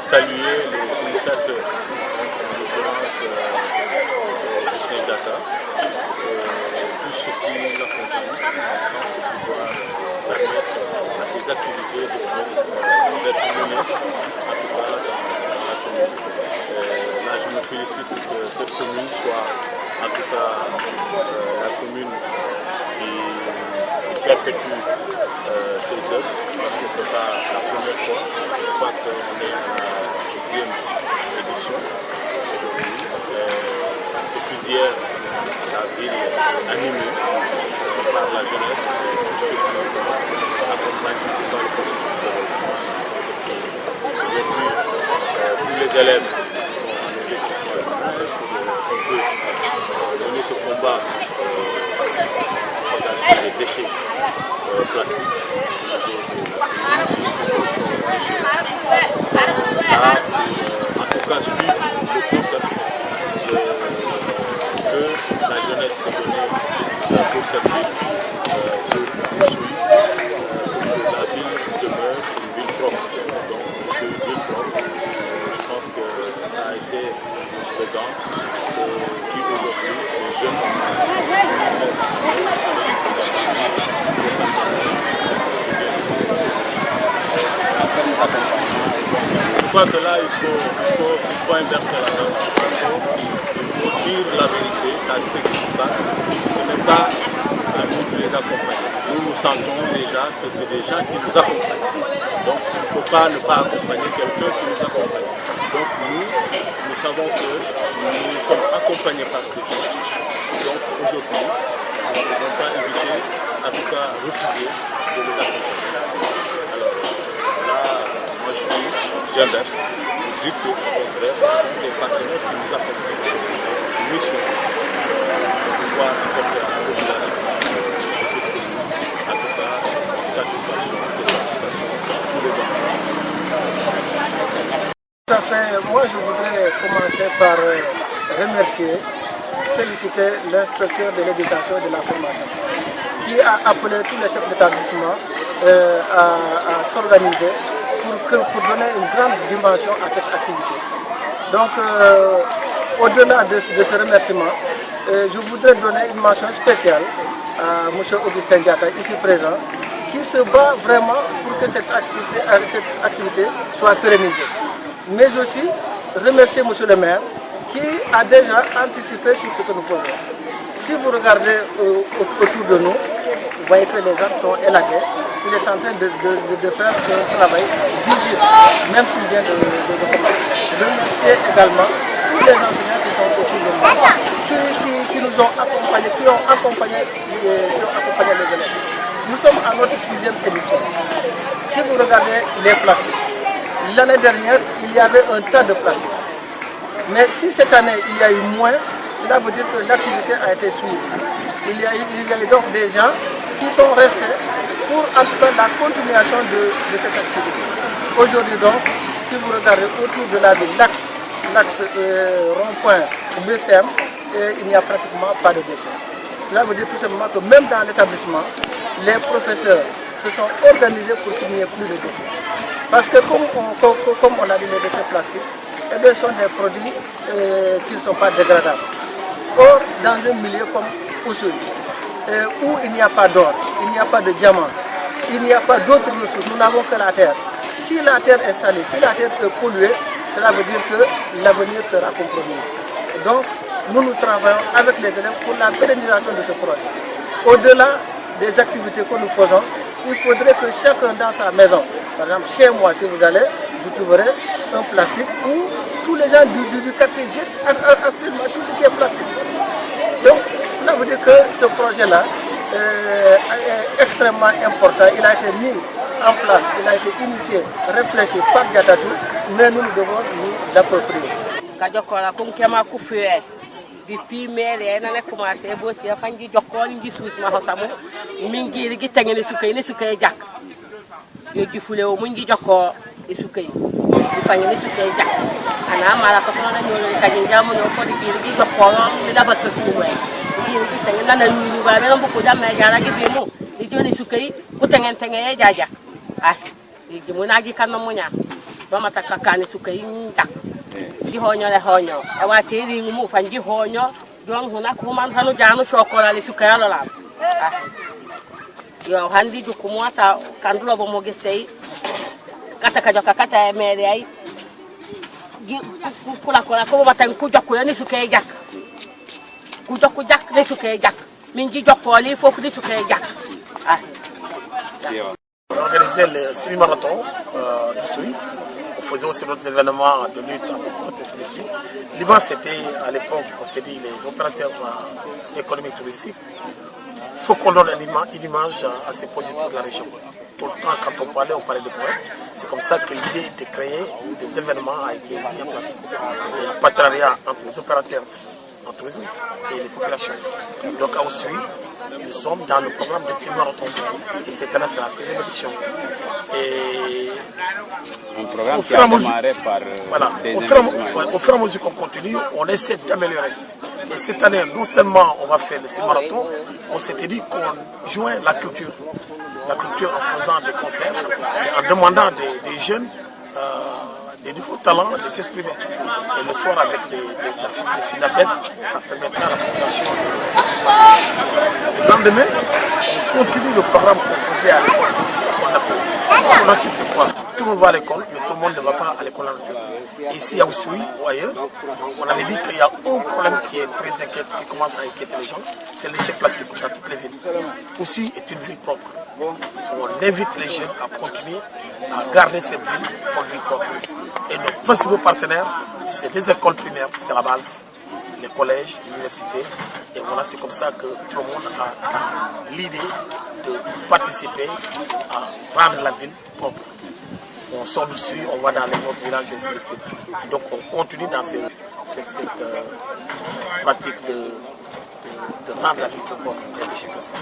saluer les initiateurs, en l'occurrence Disney Data, tous ceux qui l'accompagnent, sans pouvoir permettre à ces activités d'être menées, en tout cas dans la commune. Là, je me félicite que cette commune soit, en tout cas, la commune qui perpétue ces œuvres, parce que ce n'est pas la première fois. Je crois qu'on est à la 6e édition aujourd'hui. Depuis hier, la ville est animée par la jeunesse et tous ceux qui accompagnent dans le processus de développement. Aujourd'hui, tous les élèves sont en investissement pour qu'on peut donner ce combat sur les déchets plastiques. En tout cas, suivre le concept que la jeunesse s'est donné pour servir, pour suivre, pour que la ville demeure une ville propre. Donc, une ville propre, je pense que ça a été un slogan qui aujourd'hui, les jeunes je crois que là, il faut inverser la tendance. Il faut dire la vérité, ça ce qui se passe. Ce n'est pas à nous de les accompagner. Nous sentons déjà que c'est des gens qui nous accompagnent. Donc, on ne peut pas ne pas accompagner quelqu'un qui nous accompagne. Donc, nous savons que nous sommes accompagnés par ces gens. Donc, aujourd'hui, nous ne pouvons pas éviter, en tout cas, refuser de les accompagner. Alors, là, moi je dis, j'inverse. Je dis que, au contraire, ce sont des partenaires qui nous accompagnent. Une mission de pouvoir apporter à la population de cette commune, en tout cas, satisfaction pour tous les gens. Tout à fait. Moi, je voudrais commencer par remercier, féliciter l'inspecteur de l'éducation et de la formation qui a appelé tous les chefs d'établissement à s'organiser pour donner une grande dimension à cette activité. Donc, au-delà de ce remerciement, je voudrais donner une mention spéciale à M. Augustin Diatta, ici présent, qui se bat vraiment pour que cette activité soit pérennisée. Mais aussi remercier M. le maire qui a déjà anticipé sur ce que nous faisons. Si vous regardez autour de nous, vous voyez que les arbres sont élagués. Il est en train de faire un travail visible, même s'il vient de commencer. Remercier également tous les enseignants qui sont autour de nous, qui nous ont accompagnés, qui ont accompagné les élèves. Nous sommes à notre 6e édition. Si vous regardez les plastiques, l'année dernière, il y avait un tas de plastique. Mais si cette année, il y a eu moins, cela veut dire que l'activité a été suivie. Il y a eu donc des gens qui sont restés pour en tout cas la continuation de cette activité. Aujourd'hui donc, si vous regardez autour de la ville, l'axe rond-point BCM, il n'y a pratiquement pas de déchets. Cela veut dire tout simplement que même dans l'établissement, les professeurs se sont organisés pour qu'il n'y ait plus de déchets. Parce que comme on a dit, les déchets plastiques, eh bien, ce sont des produits qui ne sont pas dégradables. Or, dans un milieu comme Oussouye, où il n'y a pas d'or, il n'y a pas de diamant, il n'y a pas d'autres ressources, nous n'avons que la terre. Si la terre est salée, si la terre est polluée, cela veut dire que l'avenir sera compromis. Donc, nous travaillons avec les élèves pour la pérennisation de ce projet. Au-delà des activités que nous faisons, il faudrait que chacun dans sa maison, par exemple chez moi, si vous allez, vous trouverez un plastique où tous les gens du quartier jettent actuellement tout ce qui est plastique. Donc, cela veut dire que ce projet-là est extrêmement important. Il a été mis en place, il a été initié, réfléchi par Diatatou, mais nous devons nous l'approprier. Depuis mai on a commencé à bosser à faire du jokon du sous ma hosamu mingi rigi tangene sukay jak yo di fule o mungi jokko e sukay di fangene sukay jak ana mala ko na ñolo ka je jamu no ko di rigi jokko mi la bakka suwe di rigi tangene na ñu ba be mbu ko jamme jara gi bi mu di joni sukay ko tangen ja jak ah di mu na gi kan mo nya bamata kakani sukai njak di honyo le honyo awa teri ngumu fanji honyo don huna kuma hanu janu shokola le sukai alola yo handi du kumata kandulo bo mo gisei kata kajoka kata mere ay kula ko matan ku jokko yani sukai jak ku jokko jak le sukai jak mingi jokko li fofu di sukai jak On organisait le semi-marathon du Souy. On faisait aussi d'autres événements de lutte contre le Souy. Liban, c'était à l'époque, on s'est dit, les opérateurs économiques touristiques. Il faut qu'on donne une image assez positive de la région. Tout le temps, quand on parlait de problèmes. C'est comme ça que l'idée de créer des événements a été mise en place. Et un partenariat entre les opérateurs en tourisme et les populations. Donc à Oussouye, nous sommes dans le programme de semi-marathon. Et cette année, c'est la 16e édition. Et un programme qui a démarré par au fur et à mesure qu'on continue, on essaie d'améliorer. Et cette année, non seulement on va faire le semi-marathon, on s'était dit qu'on joint la culture. La culture en faisant des concerts et en demandant des jeunes des nouveaux talents de s'exprimer. Et le soir avec des finales, ça permettra à la population de s'épanouir. Le lendemain, on continue le programme qu'on faisait à l'école. On a qui se croit. Tout le monde va à l'école, mais tout le monde ne va pas à l'école. Ici à Oussouye ou ailleurs, on avait dit qu'il y a un problème qui est très inquiétant, qui commence à inquiéter les gens, c'est l'échec plastique dans toutes les villes. Oussouye est une ville propre. On invite les jeunes à continuer à garder cette ville comme ville propre. Et nos principaux partenaires, c'est les écoles primaires, c'est la base, les collèges, l'université. Et voilà, c'est comme ça que tout le monde a l'idée de participer à rendre la ville propre. On sort dessus, on va dans les autres villages et ainsi de suite. Donc on continue dans cette pratique de rendre la ville propre des déchets plastiques.